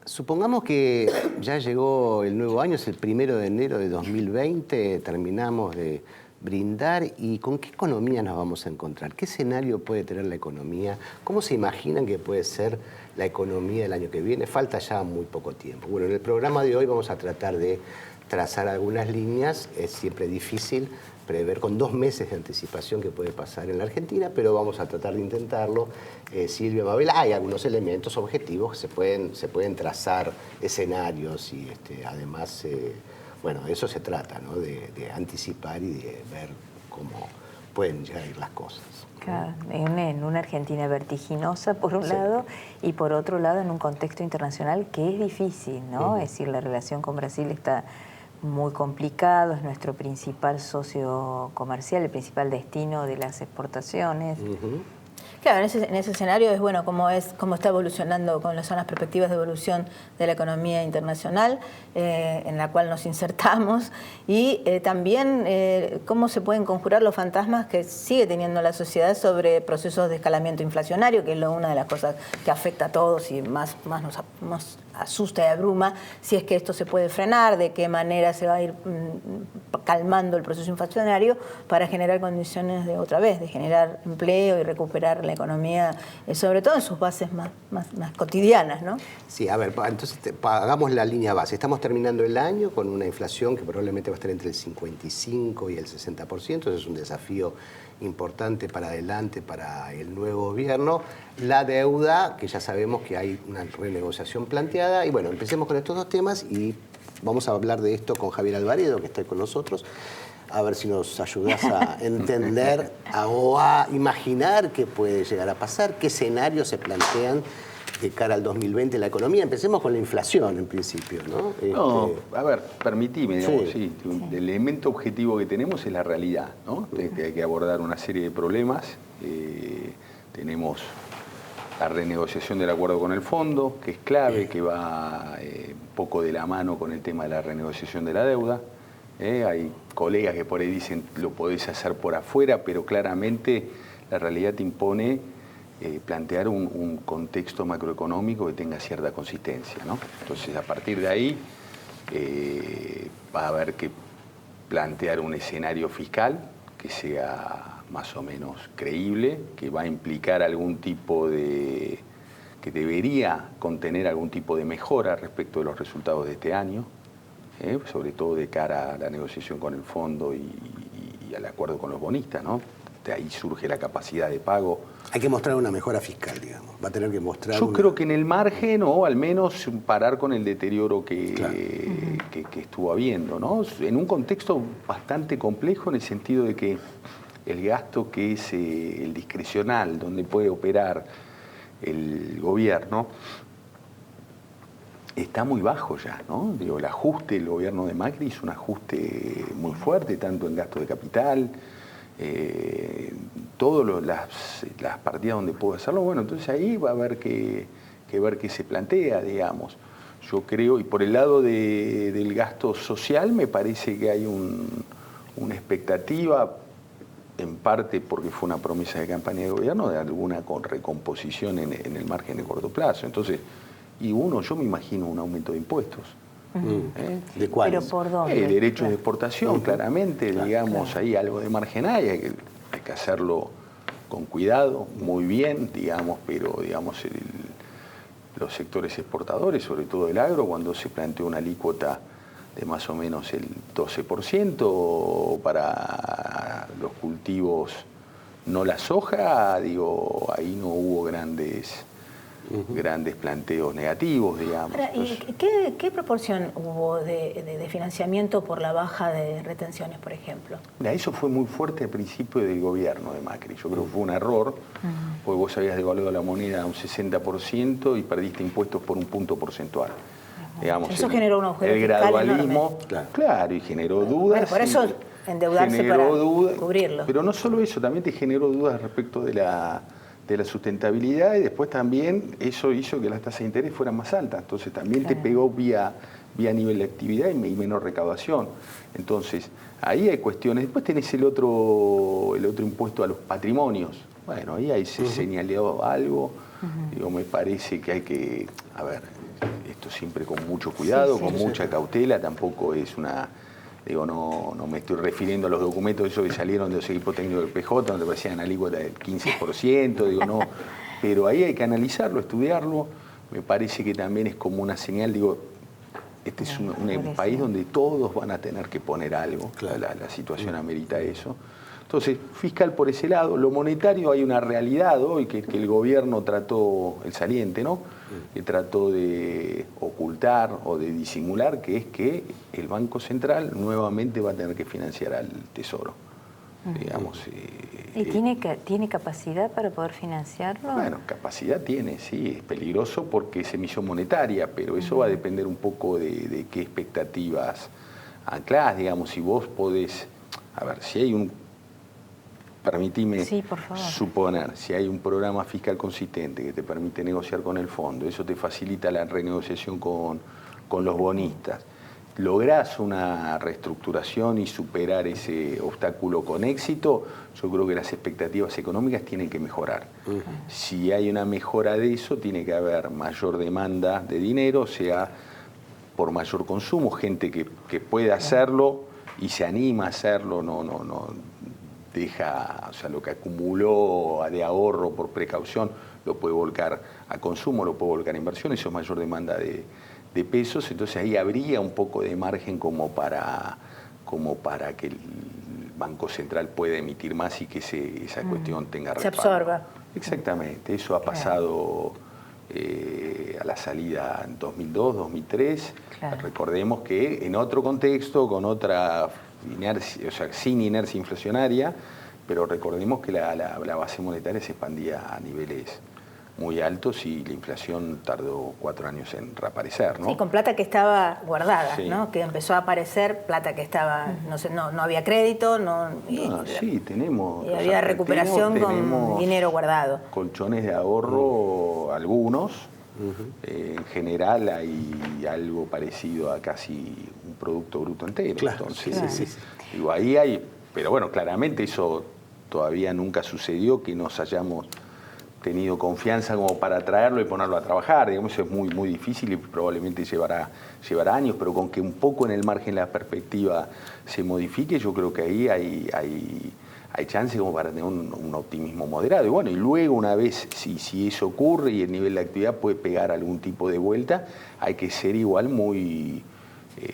Supongamos que ya llegó el nuevo año, es el 1 de enero de 2020, terminamos de brindar y ¿con qué economía nos vamos a encontrar? ¿Qué escenario puede tener la economía? ¿Cómo se imaginan que puede ser la economía del año que viene? Falta ya muy poco tiempo. Bueno, en el programa de hoy vamos a tratar de trazar algunas líneas. Es siempre difícil prever con 2 meses de anticipación qué puede pasar en la Argentina, pero vamos a tratar de intentarlo. Silvia, Mabel, hay algunos elementos objetivos, se pueden trazar escenarios y además, bueno, de eso se trata, ¿no? De anticipar y de ver cómo pueden llegar a ir las cosas. Claro, en una Argentina vertiginosa por un lado y por otro lado en un contexto internacional que es difícil, ¿no? Es decir, la relación con Brasil está muy complicado, es nuestro principal socio comercial, el principal destino de las exportaciones. Claro, en ese escenario es bueno cómo está evolucionando, cuáles son las perspectivas de evolución de la economía internacional en la cual nos insertamos y también cómo se pueden conjurar los fantasmas que sigue teniendo la sociedad sobre procesos de escalamiento inflacionario, que es una de las cosas que afecta a todos y más nos asusta y abruma, si es que esto se puede frenar, de qué manera se va a ir calmando el proceso inflacionario para generar condiciones de otra vez, de generar empleo y recuperar la economía, sobre todo en sus bases más cotidianas, ¿no? Sí, a ver, entonces hagamos la línea base. Estamos terminando el año con una inflación que probablemente va a estar entre el 55 y el 60%, eso es un desafío importante para adelante para el nuevo gobierno. La deuda, que ya sabemos que hay una renegociación planteada, y bueno, empecemos con estos 2 temas y vamos a hablar de esto con Javier Alvaredo, que está con nosotros, a ver si nos ayudas a entender o a imaginar qué puede llegar a pasar, qué escenarios se plantean de cara al 2020 en la economía. Empecemos con la inflación, en principio, ¿no? No, a ver, permitime, digamos, el elemento objetivo que tenemos es la realidad, ¿no? Hay que abordar una serie de problemas. Tenemos la renegociación del acuerdo con el fondo, que es clave, que va un poco de la mano con el tema de la renegociación de la deuda. Hay colegas que por ahí dicen lo podés hacer por afuera, pero claramente la realidad te impone plantear un contexto macroeconómico que tenga cierta consistencia, ¿no? Entonces, a partir de ahí va a haber que plantear un escenario fiscal que sea más o menos creíble, que va a implicar algún tipo de... que debería contener algún tipo de mejora respecto de los resultados de este año, sobre todo de cara a la negociación con el fondo y al acuerdo con los bonistas, ¿no? De ahí surge la capacidad de pago. Hay que mostrar una mejora fiscal, digamos. Va a tener que mostrar. Yo creo que en el margen, o al menos parar con el deterioro que estuvo habiendo, ¿no? En un contexto bastante complejo, en el sentido de que el gasto que es el discrecional, donde puede operar el gobierno, está muy bajo ya, ¿no? Digo, el ajuste, el gobierno de Macri hizo un ajuste muy fuerte, tanto en gasto de capital, todas las partidas donde puedo hacerlo. Bueno, entonces ahí va a haber que ver qué se plantea, digamos. Yo creo, y por el lado del gasto social, me parece que hay una expectativa, en parte porque fue una promesa de campaña de gobierno, de alguna recomposición en el margen de corto plazo. Entonces, yo me imagino un aumento de impuestos. ¿De cuáles? ¿Pero por dónde? Derechos de exportación, claramente, digamos, ahí algo de margen hay que hacerlo con cuidado, muy bien, digamos, pero digamos los sectores exportadores, sobre todo el agro, cuando se planteó una alícuota de más o menos el 12% para los cultivos, no la soja, digo, ahí no hubo grandes planteos negativos, digamos. Ahora, ¿y qué proporción hubo de financiamiento por la baja de retenciones, por ejemplo? Mira, eso fue muy fuerte al principio del gobierno de Macri. Yo creo que fue un error, porque vos habías devaluado la moneda un 60% y perdiste impuestos por un punto porcentual. Digamos, eso generó un agujero el fiscal gradualismo, enorme. claro, y generó dudas. Bueno, por eso endeudarse para cubrirlo. Pero no solo eso, también te generó dudas respecto de la sustentabilidad, y después también eso hizo que las tasas de interés fueran más altas. Entonces también te pegó vía nivel de actividad y menor recaudación. Entonces ahí hay cuestiones. Después tenés el otro impuesto a los patrimonios. Bueno, ahí se señaló algo. Digo, me parece que hay que, a ver, esto siempre con mucho cuidado, con mucha cautela. Tampoco es una... Digo, no me estoy refiriendo a los documentos esos que salieron de los equipos técnicos del PJ, donde parecían alícuota del 15%, digo, no. Pero ahí hay que analizarlo, estudiarlo. Me parece que también es como una señal, digo, este es un país donde todos van a tener que poner algo. Claro. La situación amerita eso. Entonces, fiscal por ese lado. Lo monetario, hay una realidad hoy que el gobierno trató, el saliente, ¿no? Que trató de ocultar o de disimular, que es que el Banco Central nuevamente va a tener que financiar al Tesoro. Digamos, ¿Y tiene capacidad para poder financiarlo? Bueno, capacidad tiene, sí. Es peligroso porque es emisión monetaria, pero eso va a depender un poco de qué expectativas anclás. Digamos, si vos podés... A ver, si hay un... Permitime suponer, si hay un programa fiscal consistente que te permite negociar con el fondo, eso te facilita la renegociación con los bonistas, lográs una reestructuración y superar ese obstáculo con éxito, yo creo que las expectativas económicas tienen que mejorar. Si hay una mejora de eso, tiene que haber mayor demanda de dinero, o sea, por mayor consumo, gente que pueda hacerlo y se anima a hacerlo, no deja, o sea, lo que acumuló de ahorro por precaución lo puede volcar a consumo, lo puede volcar a inversión, eso es mayor demanda de pesos, entonces ahí habría un poco de margen como para que el Banco Central pueda emitir más y que esa cuestión tenga respaldo. Se absorba. Exactamente, eso ha pasado a la salida en 2002, 2003. Claro. Recordemos que en otro contexto, con otra inercia, o sea, sin inercia inflacionaria, pero recordemos que la base monetaria se expandía a niveles muy altos y la inflación tardó 4 años en reaparecer, ¿no? Sí, con plata que estaba guardada, sí, ¿no? Que empezó a aparecer plata que estaba, no había crédito, sí, tenemos. Y había recuperación con dinero guardado. Colchones de ahorro, algunos. En general hay algo parecido a casi un producto bruto entero. Claro, entonces, digo, ahí hay, pero bueno, claramente eso todavía nunca sucedió, que nos hayamos tenido confianza como para traerlo y ponerlo a trabajar. Digamos, eso es muy, muy difícil y probablemente llevará años, pero con que un poco en el margen la perspectiva se modifique, yo creo que ahí hay chance como para tener un optimismo moderado. Y bueno, y luego una vez, si eso ocurre y el nivel de actividad puede pegar algún tipo de vuelta, hay que ser igual muy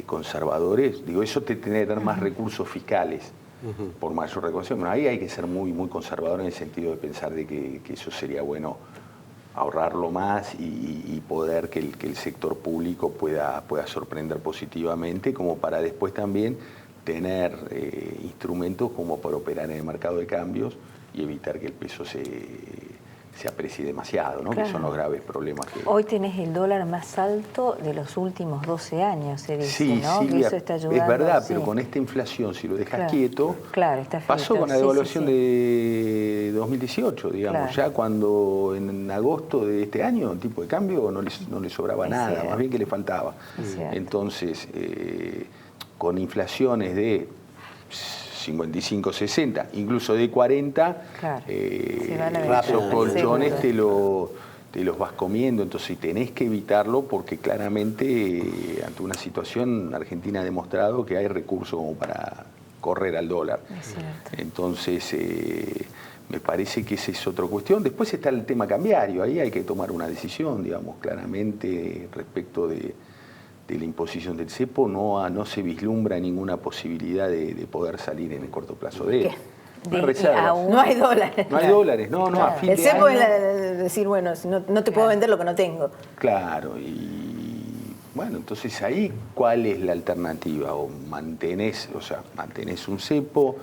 conservadores. Digo, eso te tiene que tener más recursos fiscales por mayor recaudación. Bueno, ahí hay que ser muy, muy conservador en el sentido de pensar de que eso sería bueno ahorrarlo más y poder que el sector público pueda sorprender positivamente, como para después también tener instrumentos como para operar en el mercado de cambios y evitar que el peso se aprecie demasiado, ¿no? Claro. Que son los graves problemas que... Hoy tenés el dólar más alto de los últimos 12 años, se dice, sí, ¿no? Silvia, que eso está ayudando, es verdad, pero con esta inflación, si lo dejas quieto, está pasó con la devaluación de 2018, digamos, ya cuando en agosto de este año el tipo de cambio no le sobraba nada, más bien que le faltaba. Entonces, con inflaciones de 55, 60, incluso de 40, esos colchones te los vas comiendo, entonces tenés que evitarlo porque claramente ante una situación Argentina ha demostrado que hay recursos como para correr al dólar. Entonces, me parece que esa es otra cuestión. Después está el tema cambiario, ahí hay que tomar una decisión, digamos, claramente respecto de la imposición del cepo, no se vislumbra ninguna posibilidad de poder salir en el corto plazo de él. No hay dólares. No hay dólares, no, claro. A fin el de cepo año, es decir, bueno, si no te puedo vender lo que no tengo. Claro, y bueno, entonces ahí, ¿cuál es la alternativa? O mantenés un cepo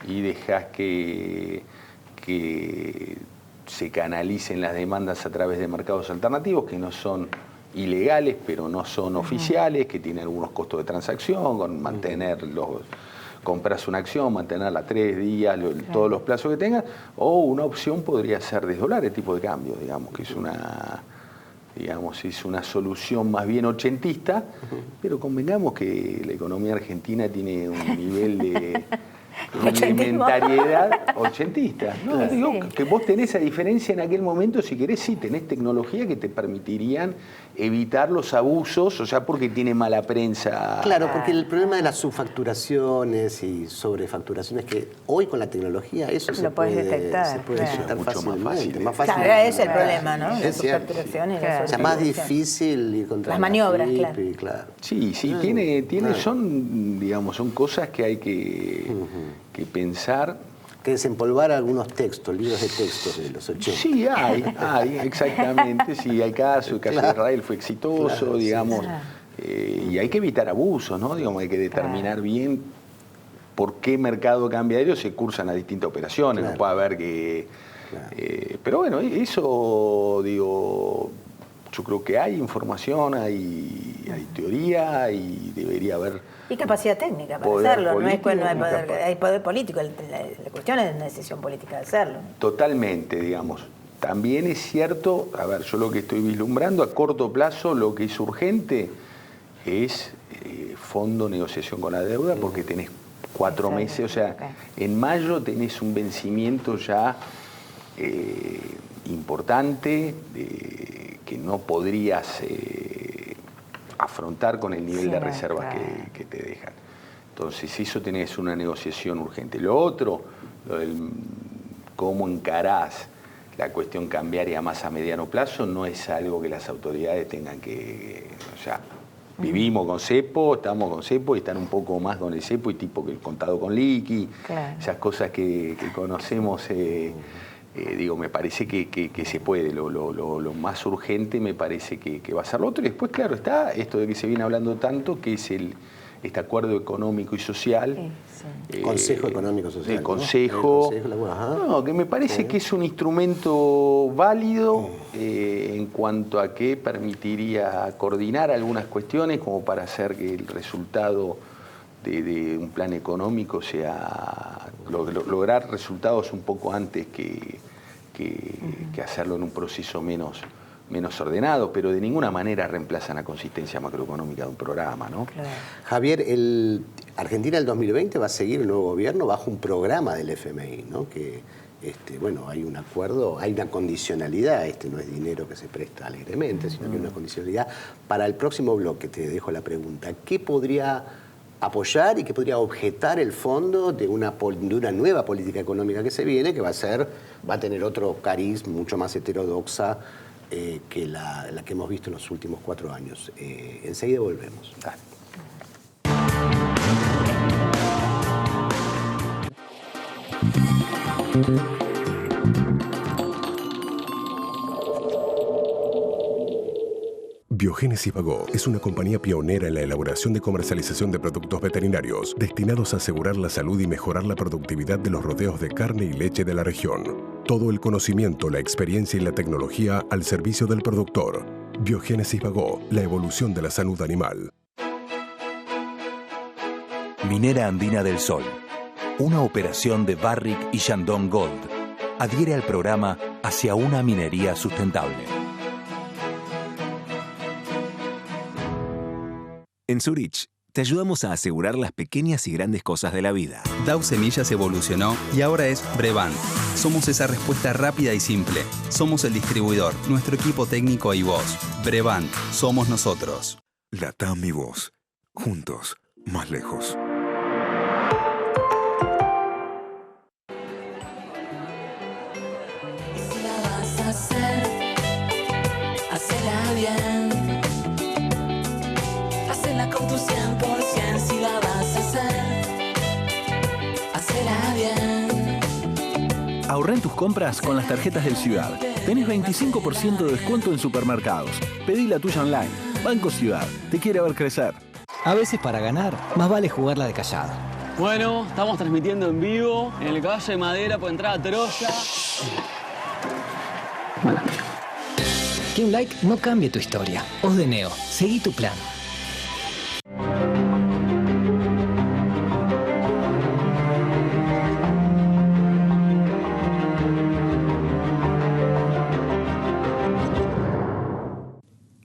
y dejás que se canalicen las demandas a través de mercados alternativos que no son ilegales, pero no son oficiales, que tienen algunos costos de transacción, con compras una acción, mantenerla 3 días, todos los plazos que tengas, o una opción podría ser desdoblar el tipo de cambio, digamos, que es una solución más bien ochentista, pero convengamos que la economía argentina tiene un nivel de complementariedad ochentista. No, claro, digo que vos tenés esa diferencia en aquel momento, si querés, sí, tenés tecnología que te permitirían evitar los abusos, o sea, porque tiene mala prensa. Claro, porque el problema de las subfacturaciones y sobrefacturaciones, que hoy con la tecnología eso se puede detectar mucho fácilmente. más fácil. Claro, ese es el problema, ¿no? Las subfacturaciones. O sea, más difícil ir contra las maniobras, claro. Sí, son cosas que hay que pensar. Que desempolvar algunos textos, libros de textos de los 80. Sí, hay, exactamente. Sí, el caso de Israel fue exitoso, digamos. Sí. Y hay que evitar abusos, ¿no? Digamos, hay que determinar bien por qué mercado cambiario se cursan las distintas operaciones. No puede haber que... pero bueno, eso, digo, yo creo que hay información, hay teoría y debería haber... Y capacidad técnica para hacerlo, no hay poder, hay poder político, la cuestión es una decisión política de hacerlo. Totalmente, digamos. También es cierto, a ver, yo lo que estoy vislumbrando a corto plazo, lo que es urgente es fondo, negociación con la deuda, porque tenés 4 meses, o sea, en mayo tenés un vencimiento ya importante que no podrías... afrontar con el nivel de reservas que te dejan. Entonces, eso tenés una negociación urgente. Lo otro, cómo encarás la cuestión cambiaria más a mediano plazo, no es algo que las autoridades tengan que... O sea, vivimos con cepo, estamos con cepo y están un poco más con el cepo y tipo que el contado con liqui, esas cosas que conocemos... me parece que se puede, lo más urgente me parece que va a ser lo otro. Y después, claro, está esto de que se viene hablando tanto, que es este acuerdo económico y social. Consejo Económico Social. El Consejo. Que me parece que es un instrumento válido en cuanto a que permitiría coordinar algunas cuestiones como para hacer que el resultado de un plan económico sea lograr resultados un poco antes que hacerlo en un proceso menos ordenado, pero de ninguna manera reemplazan la consistencia macroeconómica de un programa, ¿no? Claro. Javier, Argentina del 2020 va a seguir el nuevo gobierno bajo un programa del FMI, ¿no? Que hay un acuerdo, hay una condicionalidad, no es dinero que se presta alegremente, sino que hay una condicionalidad. Para el próximo bloque te dejo la pregunta, ¿qué podría apoyar y que podría objetar el fondo de una nueva política económica que se viene, que va a tener otro cariz mucho más heterodoxa que la que hemos visto en los últimos 4 años? Enseguida volvemos. Dale. Biogénesis Bagó es una compañía pionera en la elaboración y comercialización de productos veterinarios destinados a asegurar la salud y mejorar la productividad de los rodeos de carne y leche de la región. Todo el conocimiento, la experiencia y la tecnología al servicio del productor. Biogénesis Bagó, la evolución de la salud animal. Minera Andina del Sol, una operación de Barrick y Shandong Gold, adhiere al programa Hacia una minería sustentable. En Zurich, te ayudamos a asegurar las pequeñas y grandes cosas de la vida. Dow Semillas evolucionó y ahora es Brevant. Somos esa respuesta rápida y simple. Somos el distribuidor, nuestro equipo técnico y vos. Brevant, somos nosotros. Latam y vos, juntos, más lejos. Ahorrá en tus compras con las tarjetas del Ciudad. Tenés 25% de descuento en supermercados. Pedí la tuya online. Banco Ciudad. Te quiere ver crecer. A veces para ganar, más vale jugarla de callado. Bueno, estamos transmitiendo en vivo en el Caballo de Madera por entrada Troya. Que un like no cambie tu historia. Os de Neo. Seguí tu plan.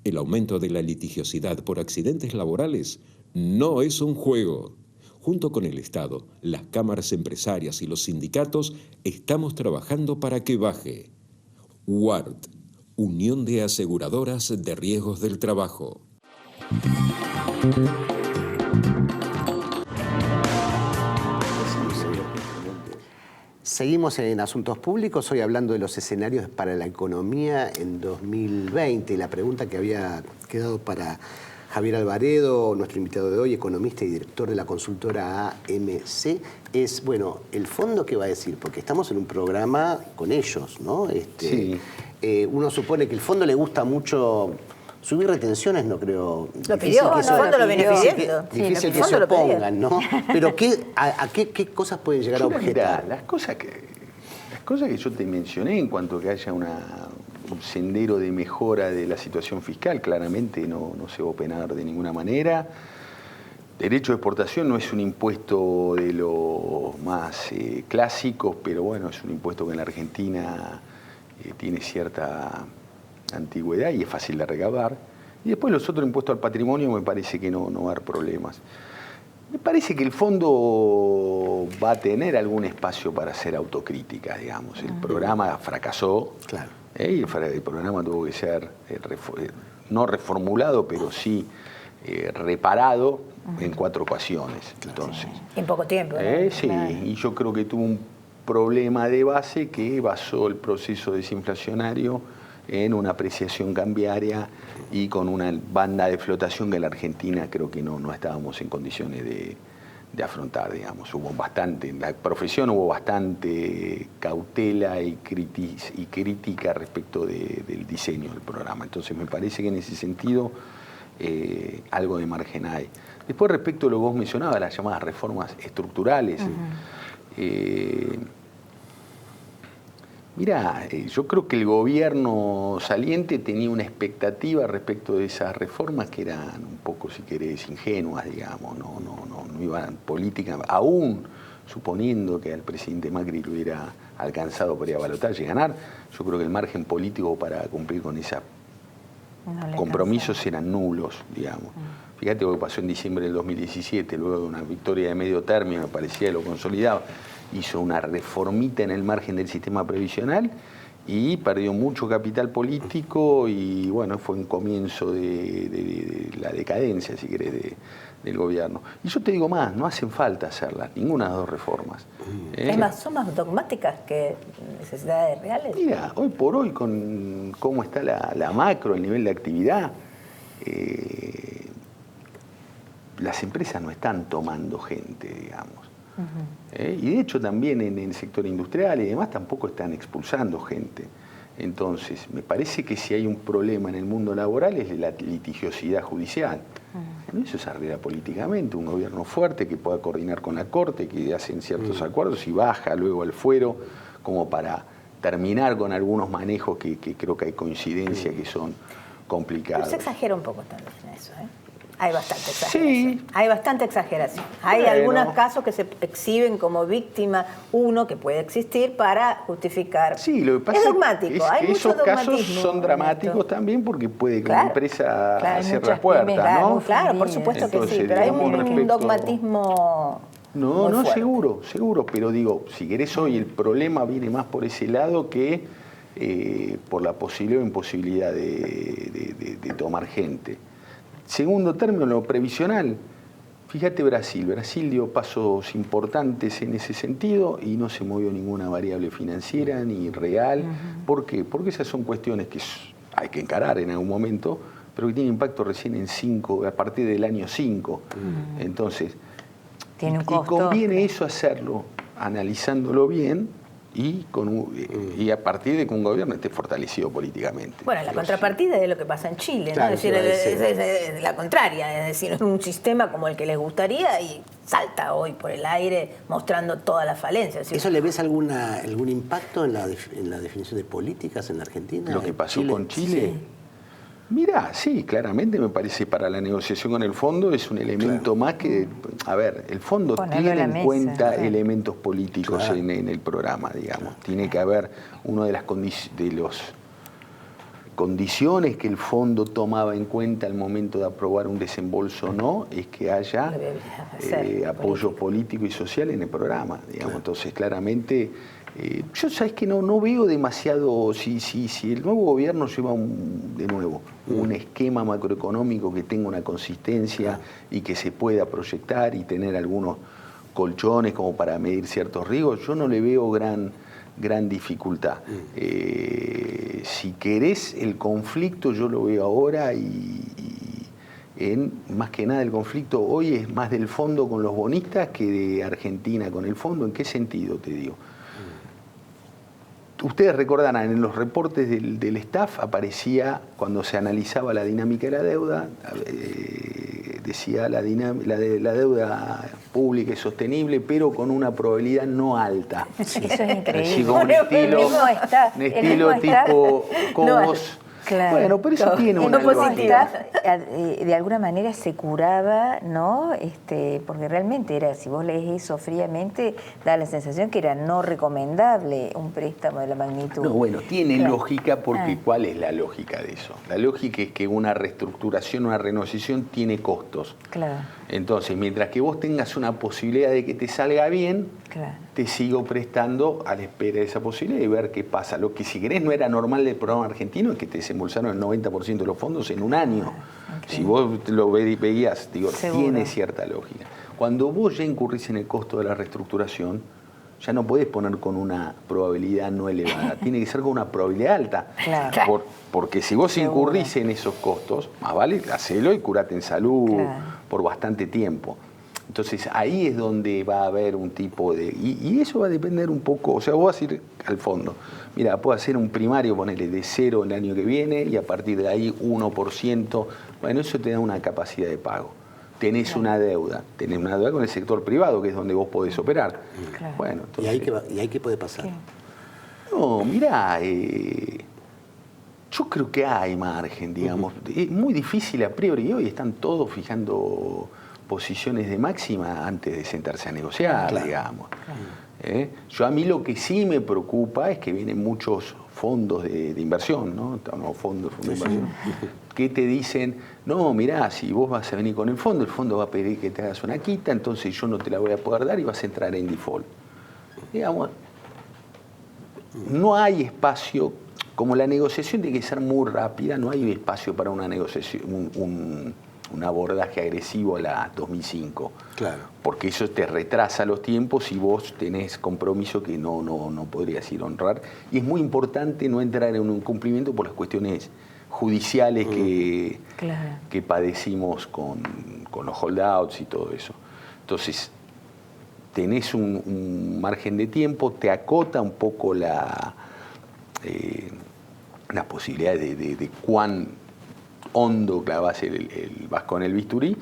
El aumento de la litigiosidad por accidentes laborales no es un juego. Junto con el Estado, las cámaras empresarias y los sindicatos estamos trabajando para que baje. UART, Unión de Aseguradoras de Riesgos del Trabajo. Seguimos en Asuntos Públicos, hoy hablando de los escenarios para la economía en 2020. La pregunta que había quedado para Javier Alvaredo, nuestro invitado de hoy, economista y director de la consultora AMC, es, bueno, ¿el fondo qué va a decir? Porque estamos en un programa con ellos, ¿no? Sí. Uno supone que el fondo le gusta mucho subir retenciones, no creo. Lo pidió, el fondo lo viene pidiendo. Difícil que se opongan, ¿no? Pero ¿a qué cosas pueden llegar a objetar? Las cosas que yo te mencioné en cuanto a que haya un sendero de mejora de la situación fiscal, claramente no se va a operar de ninguna manera. Derecho de exportación no es un impuesto de los más clásicos, pero bueno, es un impuesto que en la Argentina tiene cierta antigüedad y es fácil de recaudar. Y después los otros impuestos al patrimonio me parece que no va a haber problemas. Me parece que el fondo va a tener algún espacio para hacer autocrítica, digamos. El programa fracasó, claro. Y el programa tuvo que ser no reformulado, pero sí reparado en 4 ocasiones. Entonces, en poco tiempo. Sí, claro. Y yo creo que tuvo un problema de base que basó el proceso desinflacionario en una apreciación cambiaria y con una banda de flotación que en la Argentina creo que no estábamos en condiciones de afrontar, digamos. Hubo bastante, en la profesión hubo bastante cautela y crítica respecto del diseño del programa. Entonces me parece que en ese sentido algo de margen hay. Después respecto a lo que vos mencionabas, las llamadas reformas estructurales, mirá, yo creo que el gobierno saliente tenía una expectativa respecto de esas reformas que eran un poco, si querés, ingenuas, digamos, no iban políticas, aún suponiendo que al presidente Macri lo hubiera alcanzado para ir a balotaje y ganar, yo creo que el margen político para cumplir con esos compromisos eran nulos, digamos. Fíjate lo que pasó en diciembre del 2017, luego de una victoria de medio término, parecía lo consolidaba, hizo una reformita en el margen del sistema previsional y perdió mucho capital político y bueno, fue un comienzo de la decadencia, si querés, del gobierno. Y yo te digo más, no hacen falta hacerlas, ninguna de las 2 reformas. Es más, son más dogmáticas que necesidades reales. Mira, hoy por hoy, con cómo está la macro, el nivel de actividad, las empresas no están tomando gente, digamos. Y de hecho también en el sector industrial y demás tampoco están expulsando gente. Entonces, me parece que si hay un problema en el mundo laboral es la litigiosidad judicial. Eso se arregla políticamente, un gobierno fuerte que pueda coordinar con la Corte, que hacen ciertos acuerdos y baja luego al fuero como para terminar con algunos manejos que creo que hay coincidencia que son complicados. Pero se exagera un poco también en eso, Hay bastante exageración. Sí. Hay bastante exageración. Hay algunos casos que se exhiben como víctima, uno que puede existir para justificar. Sí, lo que pasa es dogmático. Es hay que mucho esos casos dogmatismo son dramáticos también porque puede que la empresa cierre las puertas, ¿no? Claro, por supuesto. Entonces, que sí, pero hay un dogmatismo. No, seguro, pero digo, si querés hoy el problema viene más por ese lado que por la posibilidad o imposibilidad de tomar gente. Segundo término, lo previsional. Fíjate Brasil dio pasos importantes en ese sentido y no se movió ninguna variable financiera ni real. ¿Por qué? Porque esas son cuestiones que hay que encarar en algún momento, pero que tienen impacto recién a partir del año 5. Entonces, tiene un costo. Y conviene eso hacerlo, analizándolo bien, y a partir de que un gobierno esté fortalecido políticamente. Bueno, la contrapartida es lo que pasa en Chile, ¿no? Es decir, es la contraria, es decir, es un sistema como el que les gustaría y salta hoy por el aire mostrando todas las falencias. ¿Eso le ves algún impacto en la definición de políticas en la Argentina? Lo que pasó con Chile. Sí. Mirá, sí, claramente me parece para la negociación con el fondo es un elemento más que, a ver, el fondo tiene en cuenta elementos políticos en el programa, digamos. Tiene que haber una de las condiciones que el fondo tomaba en cuenta al momento de aprobar un desembolso o no, es que haya apoyo político y social en el programa, digamos. Entonces, claramente... yo sabes que no veo demasiado si el nuevo gobierno lleva un esquema macroeconómico que tenga una consistencia y que se pueda proyectar y tener algunos colchones como para medir ciertos riesgos, yo no le veo gran dificultad. Si querés el conflicto, yo lo veo ahora más que nada el conflicto hoy es más del fondo con los bonistas que de Argentina con el fondo. ¿En qué sentido te digo? Ustedes recordarán, en los reportes del staff aparecía, cuando se analizaba la dinámica de la deuda, decía la deuda pública es sostenible, pero con una probabilidad no alta. Sí, eso es increíble. Así como un estilo tipo Cobos. Claro. Bueno, pero eso tiene una lógica. De alguna manera se curaba, ¿no? Porque realmente era, si vos lees eso fríamente, da la sensación que era no recomendable un préstamo de la magnitud. No, bueno, tiene lógica porque ¿cuál es la lógica de eso? La lógica es que una reestructuración, una renegociación tiene costos. Claro. Entonces, mientras que vos tengas una posibilidad de que te salga bien, te sigo prestando a la espera de esa posibilidad y ver qué pasa. Lo que si querés no era normal del programa argentino es que te desembolsaron el 90% de los fondos en un año. Si vos lo veías, digo, tiene cierta lógica. Cuando vos ya incurrís en el costo de la reestructuración, ya no podés poner con una probabilidad no elevada, tiene que ser con una probabilidad alta. Claro. Porque si vos incurrís en esos costos, más vale hacelo y curate en salud por bastante tiempo. Entonces ahí es donde va a haber un tipo de... Y eso va a depender un poco, o sea, vos vas a ir al fondo. Mira, puedo hacer un primario, ponerle de 0 el año que viene y a partir de ahí 1%. Bueno, eso te da una capacidad de pago. Tenés una deuda con el sector privado, que es donde vos podés operar. Claro. Bueno, entonces, ¿Y ahí qué puede pasar? No, mirá, yo creo que hay margen, digamos. Es muy difícil a priori y hoy están todos fijando posiciones de máxima antes de sentarse a negociar, digamos. Yo a mí lo que sí me preocupa es que vienen muchos fondos de inversión, ¿no? Fondos de inversión, que te dicen, no, mirá, si vos vas a venir con el fondo va a pedir que te hagas una quita, entonces yo no te la voy a poder dar y vas a entrar en default. Digamos, no hay espacio, como la negociación tiene que ser muy rápida, no hay espacio para una negociación, un abordaje agresivo a la 2005. Claro. Porque eso te retrasa los tiempos y vos tenés compromiso que no podrías ir a honrar. Y es muy importante no entrar en un incumplimiento por las cuestiones judiciales que padecimos con los holdouts y todo eso. Entonces, tenés un margen de tiempo, te acota un poco la posibilidad de cuán hondo clavas vas con el bisturí,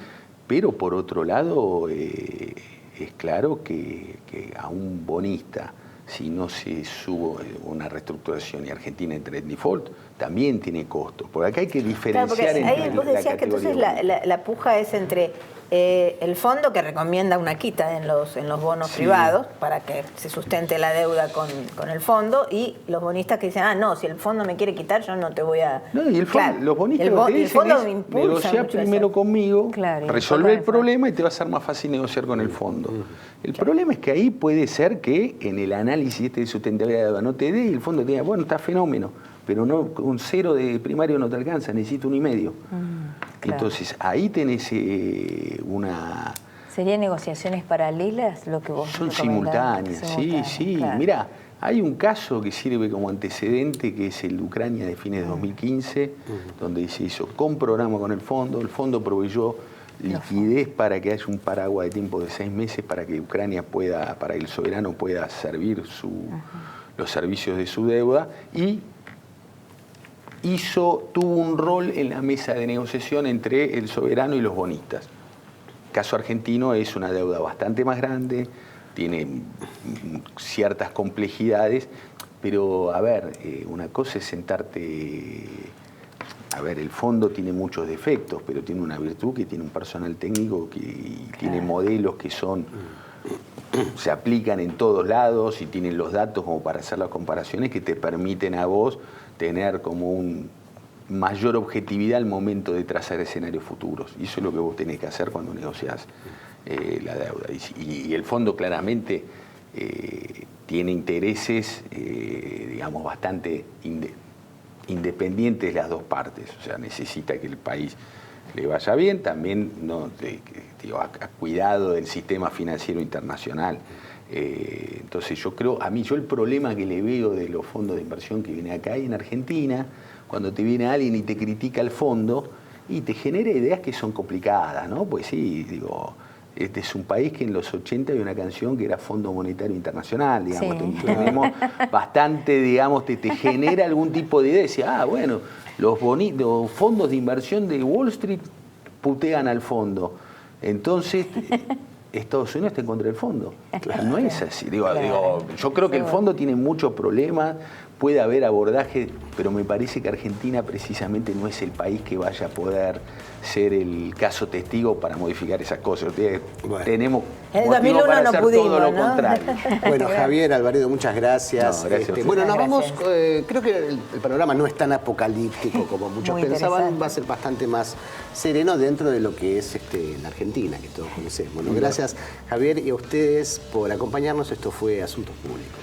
pero por otro lado es claro que a un bonista, si no se sube una reestructuración y Argentina entra en default, también tiene costos. Porque acá hay que diferenciar entre ahí vos decías que entonces la puja es entre el fondo que recomienda una quita en los bonos privados para que se sustente la deuda con el fondo y los bonistas que dicen, no, si el fondo me quiere quitar yo no te voy a... No, y los bonistas lo que dicen es negociar primero conmigo, resolver el problema y te va a ser más fácil negociar con el fondo. El problema es que ahí puede ser que en el análisis de sustentabilidad de deuda no te dé y el fondo te diga, bueno, está fenómeno, pero no, un 0 de primario no te alcanza, necesito 1,5. Entonces, ahí tenés una... ¿Serían negociaciones paralelas lo que vos Son simultáneas, sí. Claro. Mirá, hay un caso que sirve como antecedente, que es el de Ucrania de fines de 2015, donde se hizo con programa con el fondo proveyó liquidez para que haya un paraguas de tiempo de 6 meses para que Ucrania pueda, para que el soberano pueda servir los servicios de su deuda, y tuvo un rol en la mesa de negociación entre el soberano y los bonistas. El caso argentino es una deuda bastante más grande, tiene ciertas complejidades, pero a ver, una cosa es sentarte. A ver, el fondo tiene muchos defectos, pero tiene una virtud que tiene un personal técnico que tiene modelos que se aplican en todos lados y tienen los datos como para hacer las comparaciones que te permiten a vos tener como un mayor objetividad al momento de trazar escenarios futuros. Y eso es lo que vos tenés que hacer cuando negociás la deuda. Y el fondo claramente tiene intereses, digamos, bastante independientes de las dos partes. O sea, necesita que el país le vaya bien, también a cuidado del sistema financiero internacional. Entonces yo el problema que le veo de los fondos de inversión que vienen acá y en Argentina, cuando te viene alguien y te critica el fondo y te genera ideas que son complicadas, ¿no? Pues sí, este es un país que en los 80 había una canción que era Fondo Monetario Internacional, digamos, sí. Tenemos bastante, digamos, te genera algún tipo de idea, decía, bueno, los fondos de inversión de Wall Street putean al fondo, entonces Estados Unidos está en contra del fondo. Claro. No es así, yo creo que el fondo tiene muchos problemas, puede haber abordaje, pero me parece que Argentina precisamente no es el país que vaya a poder ser el caso testigo para modificar esas cosas. Tenemos en 2001 para no hacer pudimos, todo lo ¿no? contrario. Bueno, Javier, Alvaredo, muchas gracias. Bueno, nos vamos, creo que el panorama no es tan apocalíptico como muchos pensaban, va a ser bastante más sereno dentro de lo que es la Argentina, que todos conocemos. Bueno, gracias, Javier, y a ustedes por acompañarnos. Esto fue Asuntos Públicos.